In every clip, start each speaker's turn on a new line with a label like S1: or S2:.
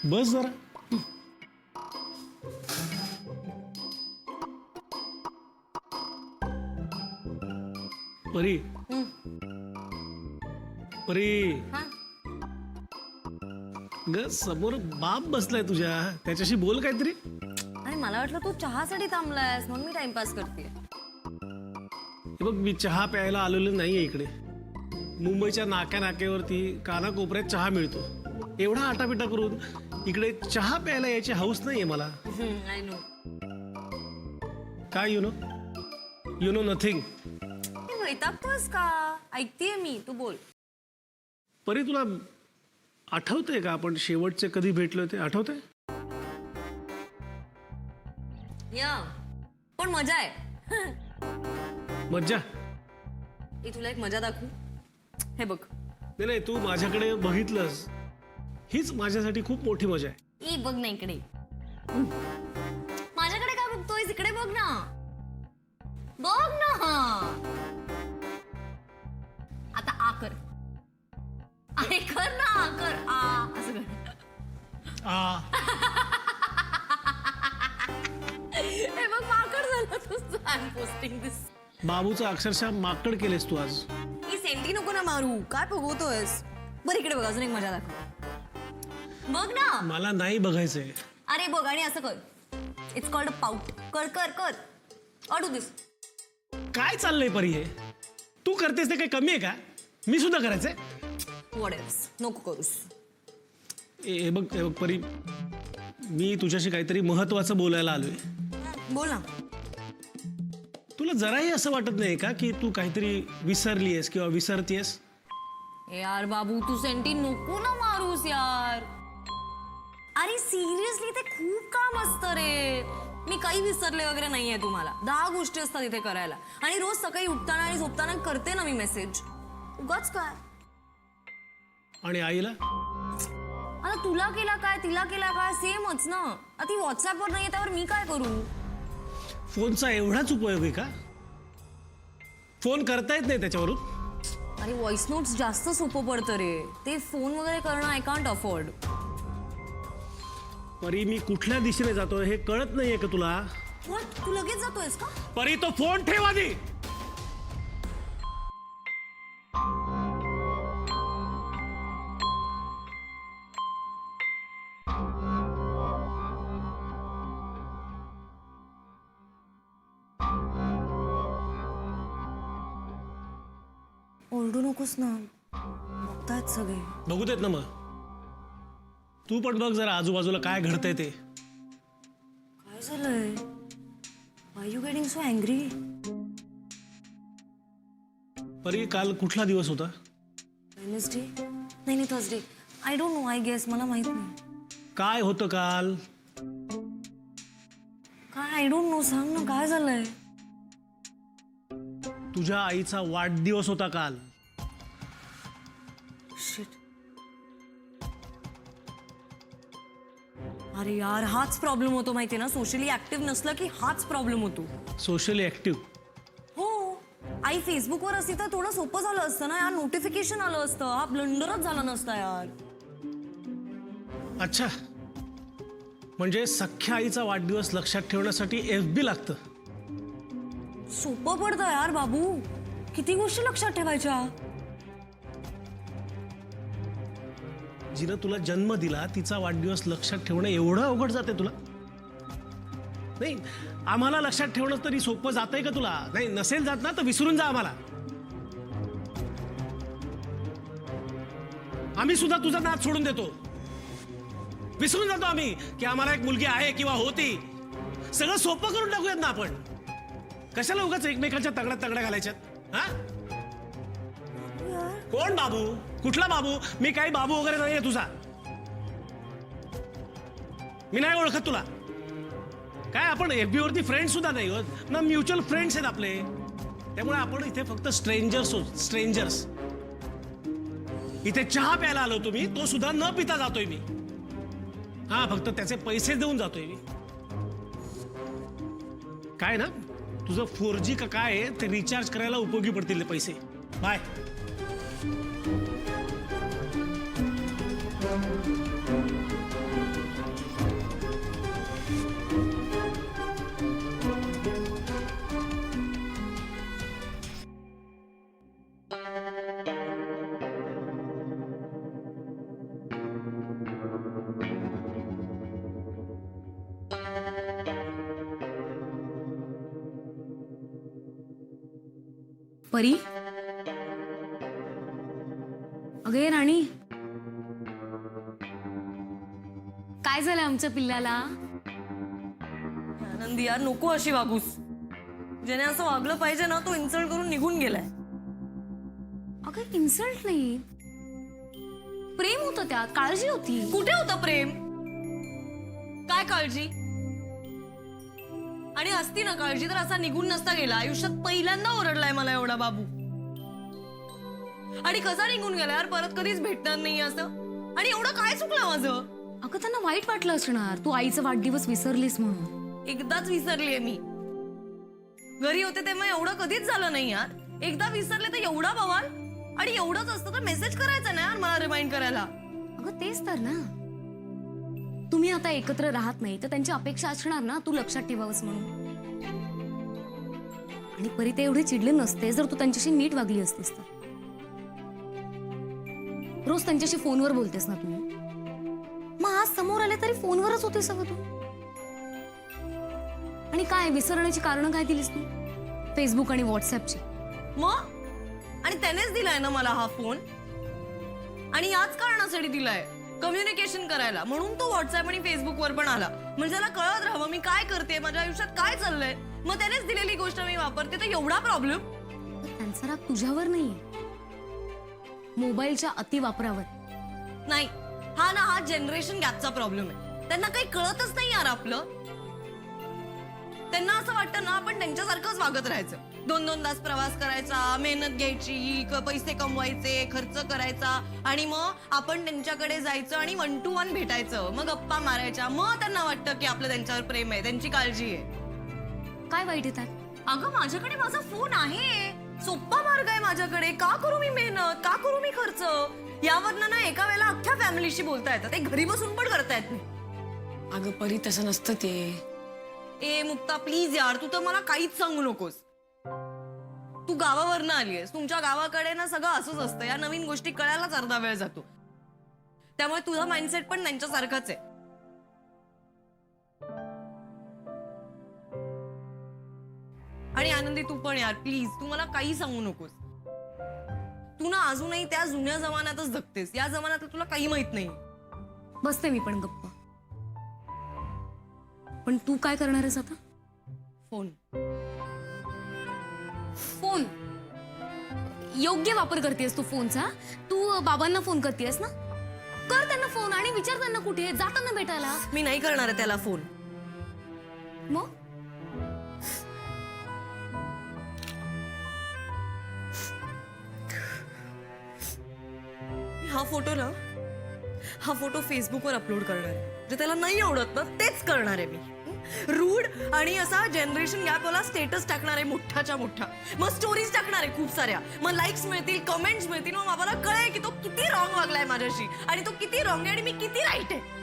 S1: बस जरा. परी परी
S2: हा?
S1: ग समोर बाप बसलाय तुझ्या, त्याच्याशी बोल काहीतरी.
S2: आणि मला वाटलं तू चहासाठी थांबलायस म्हणून मी टाइमपास करते.
S1: हे बघ, मी चहा प्यायला आलेलो नाहीये इकडे. मुंबईच्या नाक्या नाक्यावरती कानाकोपऱ्यात चहा मिळतो. एवढा आटापिटा करून इकडे चहा प्यायला यायची हौस नाहीये मला.
S2: I know.
S1: काय यु नो नथिंग.
S2: वैतागतोस का? ऐकतेय मी, तू बोल.
S1: परी, तुला आठवतंय का आपण शेवटचे कधी भेटलो ते? आठवतंय?
S2: या पण मजा आहे.
S1: मज्जा?
S2: मी तुला एक मजा दाखवू. हे बघ.
S1: नाही नाही, तू माझ्याकडे बघितलंस हीच माझ्यासाठी खूप मोठी मजा आहे.
S2: बघ ना इकडे. माझ्याकडे काय बघतोयस? इकडे बघ ना. बघ ना. आता आ कर. अरे कर ना, आ कर. आ असं कर.
S1: आ
S2: हे बघ, माकड झालं तुझं. आय एम पोस्टिंग दिस.
S1: बाबूचं अक्षरशः माकड केलेस तू आज.
S2: ही सेंटी नको ना मारू. काय बघतोयस? बरं इकडे बघ, अजून एक मजा दाखव. बघ ना.
S1: मला नाही बघायचंय.
S2: अरे बघ आणि असं कर. It's called a pout. कर कर कर. अडू दिस.
S1: काय चाललंय परी हे? तू करतेस ते काही कमी आहे का? मी सुद्धा करायचंय.
S2: व्हॉट नको करूस.
S1: हे बघ परी, मी तुझ्याशी काहीतरी महत्वाचं बोलायला आलोय.
S2: बोल ना.
S1: तुला जराही असं वाटत नाही का की तू काहीतरी विसरलीयस किंवा विसरतीयस?
S2: यार बाबू, तू सेंटी नको ना मारूस यार. अरे सिरियसली, ते खूप काम असतं रे. मी काही विसरले वगैरे नाहीये. तुम्हाला 10 गोष्टी असतात इथे करायला. आणि रोज सकाळी उठताना आणि झोपताना करते ना मी मेसेज. उगाच काय.
S1: आणि आईला?
S2: आता तुला केला काय, तिला केला काय, सेमच ना. आता ती व्हॉट्सअपवर नाहीये, त्यावर मी काय करू?
S1: फोनचा एवढाच उपयोग आहे का? फोन करता येत नाही त्याच्यावरून?
S2: अरे व्हॉइस नोट्स जास्त सोपं पडतं रे. ते फोन वगैरे करणं आय कांट अफोर्ड.
S1: परी, मी कुठल्या दिशेने जातोय हे कळत नाहीये का तुला?
S2: व्हॉट? तू लगेच जातोयस का?
S1: परी, तो फोन ठेव आधी.
S2: ओरडू नकोस ना. बघतायत सगळे.
S1: बघू देत ना मग. तू पण बघ जरा आजूबाजूला काय घडतंय ते.
S2: काय झालंय? Why you getting so angry?
S1: Pari, काल कुठला दिवस होता?
S2: वेडनेसडे? नाही Thursday. I don't know. I guess. मला माहित नाही.
S1: काय होतं काल?
S2: काय? I don't know. सांग ना, काय झालंय?
S1: तुझ्या आईचा वाढदिवस होता काल.
S2: शिट. अरे यार, हाच प्रॉब्लेम होतो माहितीये ना. सोशली ऍक्टिव्ह नसलं की हाच प्रॉब्लेम होतो.
S1: Socially active?
S2: हो. आई फेसबुकवर असती तर थोडं सोपं झालं असतं ना यार. नोटिफिकेशन आलं असतं. हा ब्लंडरच झाला नसता यार.
S1: अच्छा, म्हणजे सख्ख्या आईचा वाढदिवस लक्षात ठेवण्यासाठी FB लागतं?
S2: सोपं पडतं यार बाबू. किती गोष्टी लक्षात ठेवायच्या.
S1: जिनं तुला जन्म दिला तिचा वाढदिवस लक्षात ठेवणं एवढं अवघड जाते तुला? नाही, आम्हाला लक्षात ठेवणं तरी सोपं जातंय का तुला? नाही, नसेल जात ना तर विसरून जा आम्हाला. आम्ही सुद्धा तुझा नाद सोडून देतो. विसरून जातो आम्ही की आम्हाला एक मुलगी आहे किंवा होती. सगळं सोपं करून टाकूयात ना आपण. कशाला उगाच एकमेकांच्या तगड्या घालायच्यात? हा? कोण बाबू? कुठला बाबू? मी काही बाबू वगैरे नाहीये तुझा. मी नाही ओळखत तुला. काय आपण FB वरती फ्रेंड सुद्धा नाही होत ना. म्युच्युअल फ्रेंड्स आहेत आपले. त्यामुळे आपण इथे फक्त स्ट्रेंजर्स होत. स्ट्रेंजर्स. इथे चहा प्यायला आलो तुम्ही, तो सुद्धा न पिता जातोय मी. हा, फक्त त्याचे पैसे देऊन जातोय मी. काय ना, तुझं 4G का काय आहे ते रिचार्ज करायला उपयोगी पडतील पैसे. बाय.
S2: परी, अगं ये राणी, काय झालं आमच्या पिल्लाला?
S3: आनंदी यार, नको अशी वागूस. ज्याने असं वागलं पाहिजे ना, तो इन्सल्ट करून निघून गेलाय.
S2: अगं इन्सल्ट नाही, प्रेम होतं त्यात, काळजी होती.
S3: कुठे होतं प्रेम? काय काळजी? आणि असती ना काळजी तर असा निघून नसता गेला. आयुष्यात पहिल्यांदा ओरडलाय मला एवढा बाबू. आणि कसा निघून गेला यार, परत कधीच भेटणार नाही असं. आणि एवढं काय चुकलं माझं?
S2: अगं त्यांना वाईट वाटलं असणार, तू आईचा वाढदिवस विसरलीस म्हणून.
S3: एकदाच विसरलीये मी. घरी होते तेव्हा एवढं कधीच झालं नाही यार. एकदा विसरले तर एवढा बवाल. आणि एवढंच असतं तर मेसेज करायचा ना यार मला रिमाइंड करायला.
S2: अगं तेच तर ना, तुम्ही आता एकत्र राहत नाही तर त्यांची अपेक्षा असणार ना तू लक्षात ठेवावंस म्हणून. आणि परी ते एवढे चिडले नसते जर तू त्यांच्याशी नीट वागली असतीस तर. रोज त्यांच्याशी फोनवर बोलतेस ना तू, मग आज समोर आले तरी फोनवरच होते सगळं तू. आणि काय विसरण्याची कारण काय दिलीस तू? फेसबुक आणि व्हॉट्सअपची.
S3: मग आणि त्यानेच दिलाय ना मला हा फोन. आणि याच कारणासाठी दिलाय, कम्युनिकेशन करायला. म्हणून तो व्हॉट्सअप आणि फेसबुकवर पण आला, म्हणजे त्याला कळत राहावं मी काय करते, माझ्या आयुष्यात काय चाललंय. मग त्यानेच दिलेली गोष्ट मी वापरते, तर एवढा प्रॉब्लेम?
S2: त्यांचा राग तुझ्यावर नाहीये, मोबाईलच्या अतिवापरावर.
S3: नाही, हा जनरेशन गॅपचा प्रॉब्लेम आहे. त्यांना काही कळतच नाही यार आपलं. त्यांना असं वाटतं ना आपण त्यांच्यासारखंच वागत राहायचं. 2-2 तास प्रवास करायचा, मेहनत घ्यायची, पैसे कमवायचे, खर्च करायचा, आणि मग आपण त्यांच्याकडे जायचं आणि 1 to 1 भेटायचं, मग गप्पा मारायच्या. मग त्यांना वाटतं की आपलं त्यांच्यावर प्रेम आहे, त्यांची काळजी आहे.
S2: काय वाईट येतात?
S3: अगं माझ्याकडे माझा फोन आहे, सोपा मार्ग आहे माझ्याकडे. का करू मी मेहनत, का करू मी खर्च? यावरनं ना एका वेळेला अख्ख्या फॅमिलीशी बोलता येतं, ते घरी बसून पण करता येत नाही.
S4: अगं परी तसं नसतं ते.
S3: ए मुक्ता प्लीज यार, तू तर मला काहीच सांगू नकोस. तू गावावरनं आलीयस, तुमच्या गावाकडे ना सगळं असंच असतं. या नवीन गोष्टी कळायलाच अर्धा वेळ जातो. त्यामुळे तुझा माइंडसेट पण त्यांच्यासारखाच आहे. आणि आनंदी तू पण यार प्लीज, तू मला काही सांगू नकोस. तू ना अजूनही त्या जुन्या जमान्यातच जगतेस. या जमान्यात तुला काही माहित नाही.
S2: बसते मी पण गप्पा. पण तू काय करणार आहेस आता?
S3: फोन
S2: फोन योग्य वापर करतेस तू फोनचा. तू बाबांना फोन करतेस ना, कर त्यांना फोन आणि विचार त्यांना कुठे आहे, जाताना भेटायला.
S3: मी नाही करणार आहे त्याला फोन.
S2: मग
S3: हा फोटो फेसबुकवर अपलोड करणार आहे. जे त्याला नाही आवडत ना तेच करणार आहे मी. रूड आणि असा जनरेशन गॅप वाला स्टेटस टाकणार आहे मोठाच्या मोठा. मग स्टोरीज टाकणार आहे खूप साऱ्या. मग लाईक्स मिळतील, कमेंट्स मिळतील. मग मला कळेल की तो किती रॉंग वागलाय माझ्याशी, आणि तो किती रॉंग आहे आणि मी किती राईट आहे.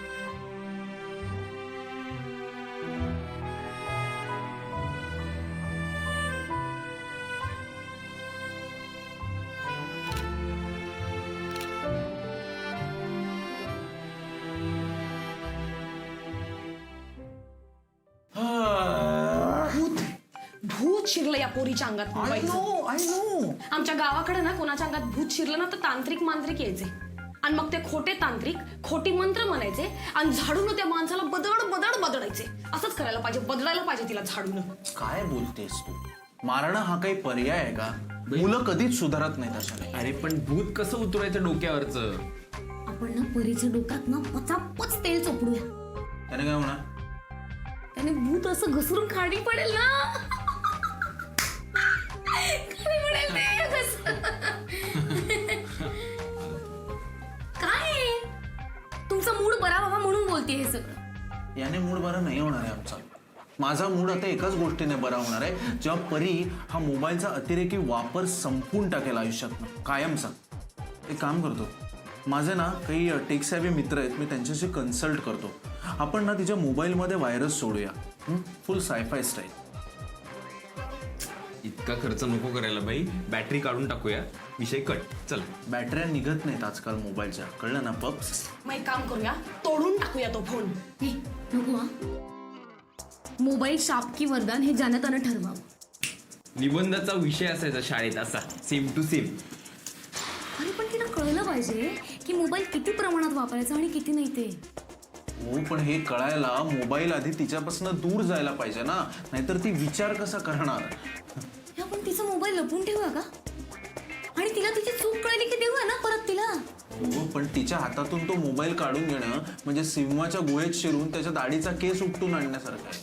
S4: भूत शिरलं या पोरीच्या अंगात. आमच्या गावाकडे ना कोणाच्या अंगात भूत शिरलं ना तर तांत्रिक मांत्रिक यायचे, आणि मग ते खोटे तांत्रिक खोटी मंत्र म्हणायचे आणि झाडून त्या माणसाला बदडायचे. असंच करायला पाहिजे, बदलायला पाहिजे तिला झाडून.
S5: काय बोलतेस तू? मारणं हा काही पर्याय आहे का? मुलं कधीच सुधारत नाहीत अशाने.
S6: अरे पण भूत कसं उतरायचं डोक्यावरचं?
S2: आपण ना परीच्या डोक्यात ना पचापच तेल चोपडूया.
S5: त्याने काय होणार?
S2: त्याने भूत असं घसरून खाली पडेल ना, खाली पडेल ते घसरून. काय तुमचा मूड बरा व्हावा म्हणून बोलते हे सगळं.
S5: याने मूड बरा नाही होणार आहे आमचा. माझा मूड आता एकाच गोष्टीने बरा होणार आहे, जेव्हा परी हा मोबाईलचा अतिरेकी वापर संपून टाकेल आयुष्यातनं कायमचा. एक काम करतो, माझे ना काही टेक सॅव्ही मित्र आहेत, मी त्यांच्याशी कन्सल्ट करतो. आपण ना तिच्या मोबाईलमध्ये व्हायरस सोडूया, फुल सायफाय स्टाईल.
S6: इतका खर्च नको करायला बाई, बॅटरी काढून टाकूया, विषय कट. चल.
S5: बॅटऱ्या निघत नाहीत आजकाल मोबाईलच्या, कळलं ना पप्स?
S4: मग एक काम करूया, तोडून टाकूया तो फोन.
S2: नको हा. मोबाईल शाप की वरदान हे ज्यानं त्यानं ठरवावं.
S6: निबंधाचा विषय असायचा शाळेत असा सेम टू सेम.
S2: अरे पण तिला कळलं पाहिजे की मोबाईल किती प्रमाणात वापरायचा आणि किती नाही ते.
S5: हो पण हे कळायला मोबाईल आधी तिच्यापासून दूर जायला पाहिजे ना, नाहीतर ती विचार कसा करणार.
S2: हे आपण तिचा मोबाईल लपून ठेवूया का? आणि तिला तिची चूक कळली की देऊया ना परत तिला.
S5: हो पण तिच्या हातातून तो मोबाईल काढून घेणं म्हणजे सिंहाच्या गुहेत शिरून त्याच्या दाढीचा केस उपटून आणण्यासारखं आहे.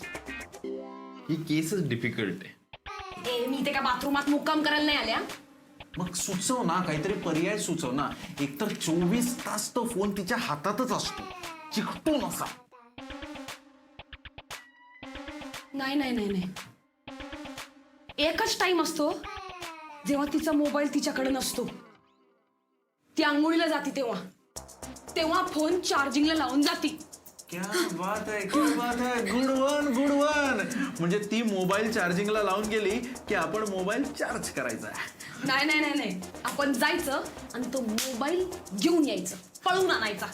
S6: ही केसच डिफिकल्ट आहे.
S4: मी ते का बाथरूमात मुक्काम करायला नाही आल्या.
S5: मग सुचव ना, काहीतरी पर्याय सुचव ना. एकतर 24 तास तो फोन तिच्या हातातच असतो, चिकटून असा.
S4: नाही नाही नाही नाही, एकच टाइम असतो जेव्हा तिचा मोबाईल तिच्याकडे नसतो. ती आंघोळीला जाती तेव्हा फोन चार्जिंगला लावून जाती.
S5: क्या बात आहे, क्या बात आहे. Good one, good one. म्हणजे ती मोबाईल चार्जिंगला लावून गेली की आपण मोबाईल चार्ज करायचा.
S4: नाही नाही नाही नाही, आपण जायचं आणि तो मोबाईल घेऊन यायचं, पळून आणायचा.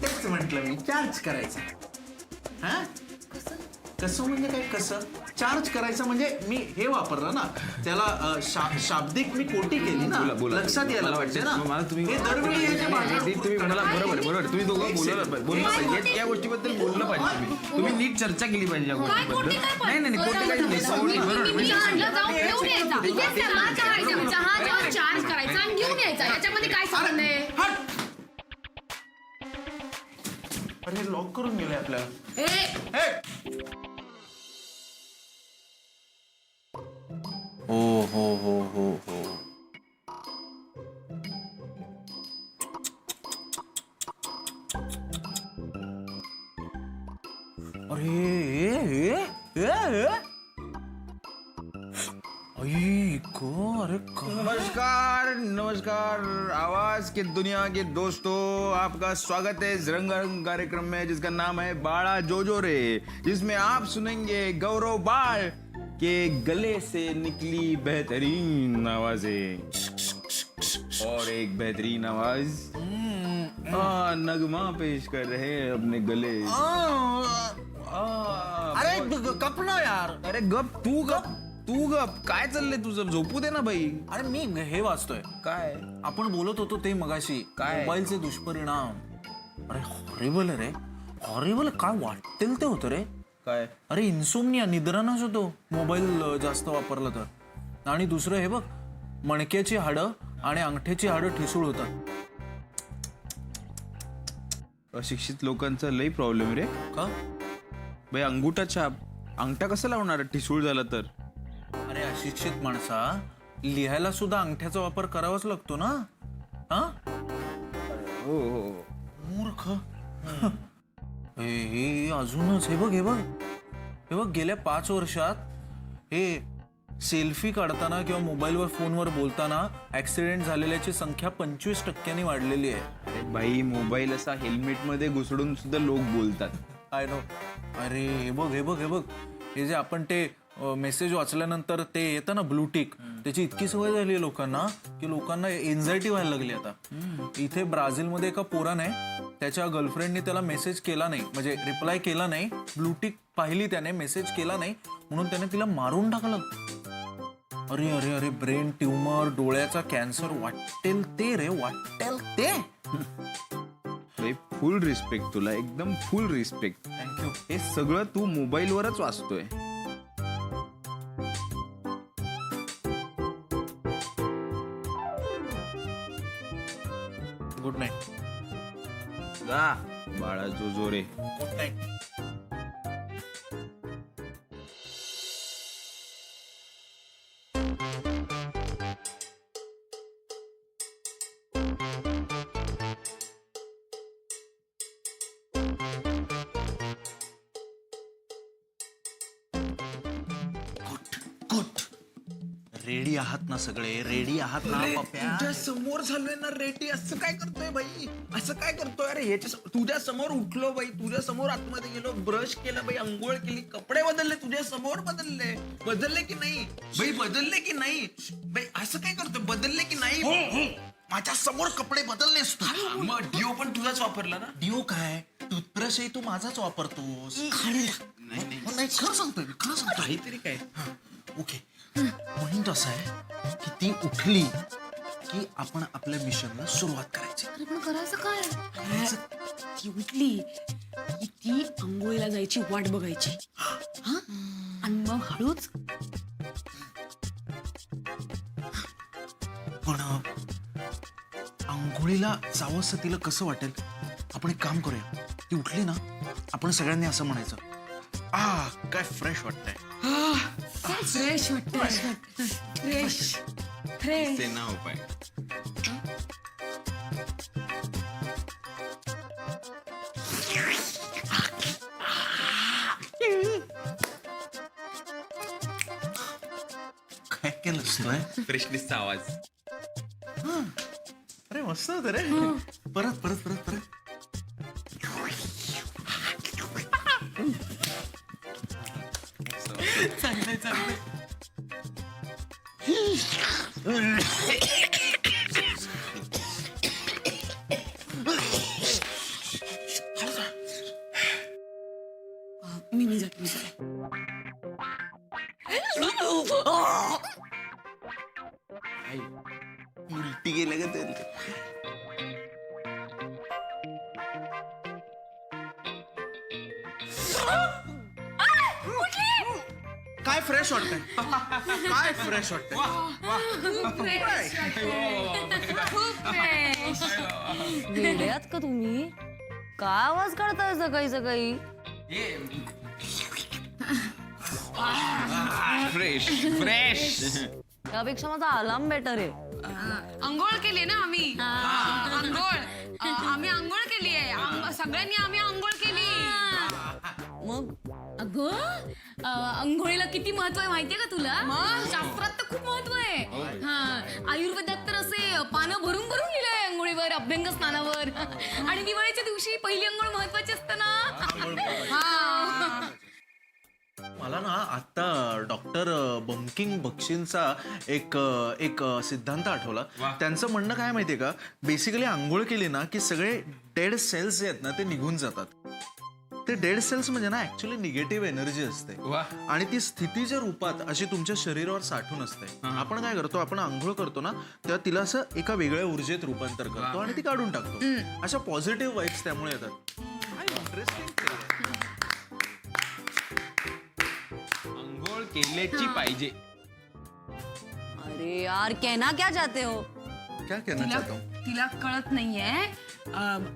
S5: तेच म्हटलं मी, चार्ज करायचा. हा कसं म्हणजे काय? कसं चार्ज करायचं म्हणजे मी हे वापरलं ना, त्याला शाब्दिक मी कोटी केली ना, लक्षात यायला पाहिजे ना. हे दरवेळी हे जे भांडण
S6: तुम्ही मला बरोबर तुम्ही दोघं बोललं पाहिजे, या गोष्टीबद्दल बोललं पाहिजे. तुम्ही नीट चर्चा केली पाहिजे या गोष्टीबद्दल. नाही नाही खोटे काही नाही.
S4: चार्ज करायचा आणि घेऊन यायचा, याच्यामध्ये काय संबंध आहे?
S5: अरे लॉक करून गेले आपल्याला. हो हो हो हो हो. अरे
S7: नमस्कार आवाज की दुनिया के दोस्तों, आपका स्वागत है इस रंगारंग कार्यक्रम में जिसका नाम है बाड़ा जोजो रे, जिसमें आप सुनेंगे गौरव बाल के गले से निकली बेहतरीन आवाजें और एक बेहतरीन आवाज नगमा पेश कर रहे हैं अपने गले.
S5: अरे गप ना यार.
S7: अरे गप तू गप काय चाललंय तुझं? झोपू दे ना भाई.
S5: अरे मी हे वाचतोय.
S7: काय
S5: आपण बोलत होतो ते मगाशी,
S7: काय?
S5: मोबाईलचे दुष्परिणाम. अरे हॉरिबल रे, हॉरिबल. काय वाटेल ते होतं रे.
S7: काय?
S5: अरे इन्सोमनिया, निद्रानाश होतो मोबाईल जास्त वापरला तर. आणि दुसरं हे बघ, मणक्याची हाडं आणि अंगठ्याची हाडं ठिसूळ होतात.
S7: अशिक्षित लोकांचा लई प्रॉब्लेम रे.
S5: का?
S7: भाई अंगुठा छाप, अंगठा कसं लावणार ठिसूळ झाला तर?
S5: अरे अशिक्षित माणसा, लिहायला सुद्धा अंगठ्याचा वापर करावाच लागतो ना. हा
S7: हो
S5: मूर्ख. हे अजूनच हे बघ गेल्या 5 वर्षात हे सेल्फी काढताना किंवा मोबाईलवर फोनवर बोलताना ऍक्सिडेंट झालेल्याची संख्या 25% वाढलेली आहे.
S7: अरे भाई मोबाईल असा हेल्मेट मध्ये घुसडून सुद्धा लोक बोलतात.
S5: I know. अरे हे बघ हे जे आपण ते मेसेज वाचल्यानंतर ते येतं ना ब्लूटिक, त्याची इतकी सवय झाली आहे लोकांना की लोकांना एन्झायटी व्हायला लागली आता. इथे ब्राझीलमध्ये एका पोराने त्याच्या गर्लफ्रेंडने त्याला मेसेज केला नाही, म्हणजे रिप्लाय केला नाही, ब्लूटिक पाहिली त्याने, मेसेज केला नाही म्हणून त्याने तिला मारून टाकलं. अरे अरे अरे, ब्रेन ट्युमर, डोळ्याचा कॅन्सर, वाटेल ते रे, वाटेल ते.
S7: फुल रिस्पेक्ट तुला, एकदम फुल रिस्पेक्ट.
S5: थँक्यू.
S7: हे सगळं तू मोबाईलवरच वाचतोय.
S5: Good night.
S7: जा बाळा जोजो रे.
S5: Good night. रेडी आहात ना सगळे? रेडी आहात ना पप्या?
S7: तुझ्या समोर झालोय ना रेडी. असं काय करतोय बाई? असं काय करतोय? अरे ह्याच्या तुझ्या समोर उठलो बाई, तुझ्या समोर आतमध्ये गेलो, ब्रश केलं बाई, अंघोळ केली, कपडे बदलले, तुझ्या समोर बदलले की नाही बाई? बदलले की नाही बाई? असं काय करतोय? बदलले की नाही?
S5: माझ्या समोर कपडे बदललेस तू.
S7: मग डिओ पण तुझाच वापरला ना?
S5: डिओ काय, टूथब्रश तू माझाच वापरतोस. नाही खरं सांगतोय, खरं सांगतोय.
S7: काहीतरी काय.
S5: ओके, पॉइंट असा आहे की ती उठली की आपण आपल्या मिशनला सुरुवात करायची.
S4: अरे पण करायचं काय? ती उठली की ती आंघोळीला जायची वाट बघायची हा आणि मग हळूच
S5: पण आंघोळीला जावंसं तिला कसं वाटेल? आपण एक काम करूया, ती उठली ना, आपण सगळ्यांनी असं म्हणायचं, काय फ्रेश वाटतंय.
S4: फ्रेश वाटतं फ्रेश फ्रेश
S6: ते ना उपाय.
S5: काय केलं असतोय?
S6: फ्रेशनेसचा आवाज.
S5: अरे मस्त होतं रे. परत परत परत परत. चांगलंय चांगलंय.
S4: मी जाते
S5: उलटी गेलं का ते? काय फ्रेश वाटतंय? काय फ्रेश वाटतंय?
S2: वेड्यात का तुम्ही? काय आवाज काढताय सकाळी सकाळी?
S6: Fresh fresh.
S2: त्यापेक्षा माझा अलार्म बेटर आहे.
S4: आंघोळ केली ना आम्ही आंघोळ आम्ही आंघोळ केली आहे सगळ्यांनी आम्ही आंघोळ केली.
S2: मग
S4: अगं अंघोळीला किती महत्व आहे माहितीये का तुला? शास्त्रात तर खूप महत्व आहे. हा आयुर्वेदात तर असे पानं भरून भरून लिहिलंय अंघोळीवर, अभ्यंग स्नानावर. आणि दिवाळीच्या दिवशी पहिली अंघोळ महत्वाची असते ना. हा
S5: मला ना आता डॉक्टर बंकिम बक्षींचा एक एक सिद्धांत आठवला. त्यांचं म्हणणं काय माहितीये का, बेसिकली आंघोळ केली ना की सगळे डेड सेल्स जे आहेत ना ते निघून जातात. ते डेड सेल्स म्हणजे ना ऍक्च्युली निगेटिव्ह एनर्जी असते आणि ती स्थितीच्या रूपात अशी तुमच्या शरीरावर साठून असते. आपण काय करतो, आपण आंघोळ करतो ना तेव्हा तिला असं एका वेगळ्या ऊर्जेत रूपांतर करतो आणि ती काढून टाकतो. अशा पॉझिटिव्ह वाईब्स त्यामुळे येतात.
S6: अंघोळ केल्याची पाहिजे.
S2: अरे यार कहना क्या चाहते हो?
S5: काय कहना चाहता हूं?
S4: तिला कळत नाहीये.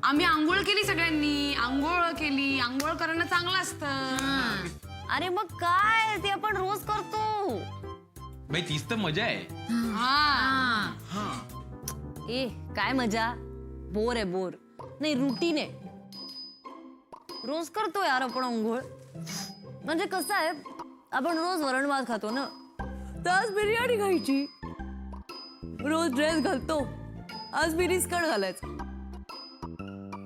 S4: आम्ही आंघोळ केली सगळ्यांनी, आंघोळ केली. आंघोळ करणं चांगलं असतं.
S2: अरे मग काय, ते आपण रोज करतो.
S6: भाई तीच तर मजा आहे.
S2: ए काय मजा, बोर आहे बोर. नाही रुटीन आहे, रोज करतो यार आपण अंघोळ. म्हणजे कसं आहे, आपण रोज वरण भात खातो ना, तर आज बिर्याणी खायची. रोज ड्रेस घालतो, आज बिरी स्कर्ट घालायचं.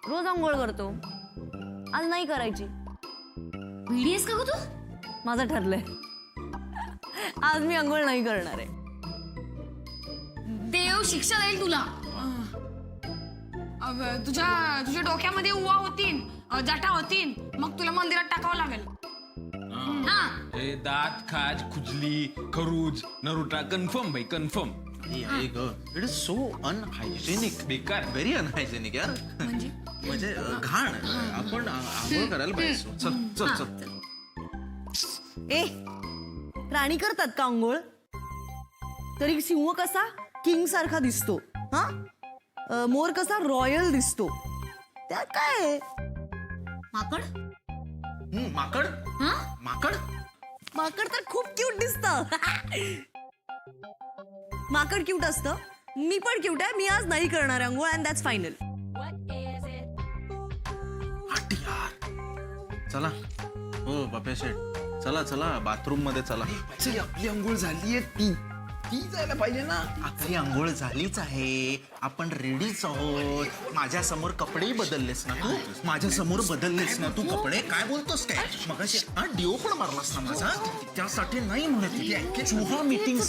S2: रोज आंघोळ करतो, आज नाही करायची.
S4: व्हिडिओस का तू?
S2: माझं ठरलंय, आज मी आंघोळ नाही करणार आहे.
S4: देव शिक्षा देईल तुला. तुझ्या डोक्यामध्ये उवा होतीन, जटा होतीन, मग तुला मंदिरात टाकावं लागेल.
S6: दात खाज खुजली खरूज नरुटा कन्फर्म भाई confirm.
S5: It is so unhygienic.
S6: बेकार.
S5: व्हेरी अनहायजेनिक यार. म्हणजे घाण. आपण आंघोळ करायला पाहिजे. चल चल चल.
S3: ए प्राणी करतात का अंघोळ? तरी सिंह कसा किंग सारखा दिसतो, हा मोर कसा रॉयल दिसतो, त्यात काय आहे?
S4: माकड
S5: माकड. माकड
S3: माकड तर खूप क्यूट दिसतं. माकड क्यूट असतं, मी पण क्यूट आहे. मी आज नाही करणार अंघोळ अँड दॅट्स फायनल.
S5: चला हो बाप्या शेठ, चला चला बाथरूम मध्ये चला.
S6: आपली अंघोळ झालीये, ती जायला पाहिजे ना.
S5: आपली आंघोळ झालीच आहे, आपण रेडीच आहोत. माझ्या समोर कपडेही बदललेस ना तू, माझ्या समोर बदललेस ना तू कपडे. काय बोलतोस काय? मगाशी हा डिओ पण मारलास ना माझा, त्यासाठी नाही म्हणत. चुहा मीटिंग.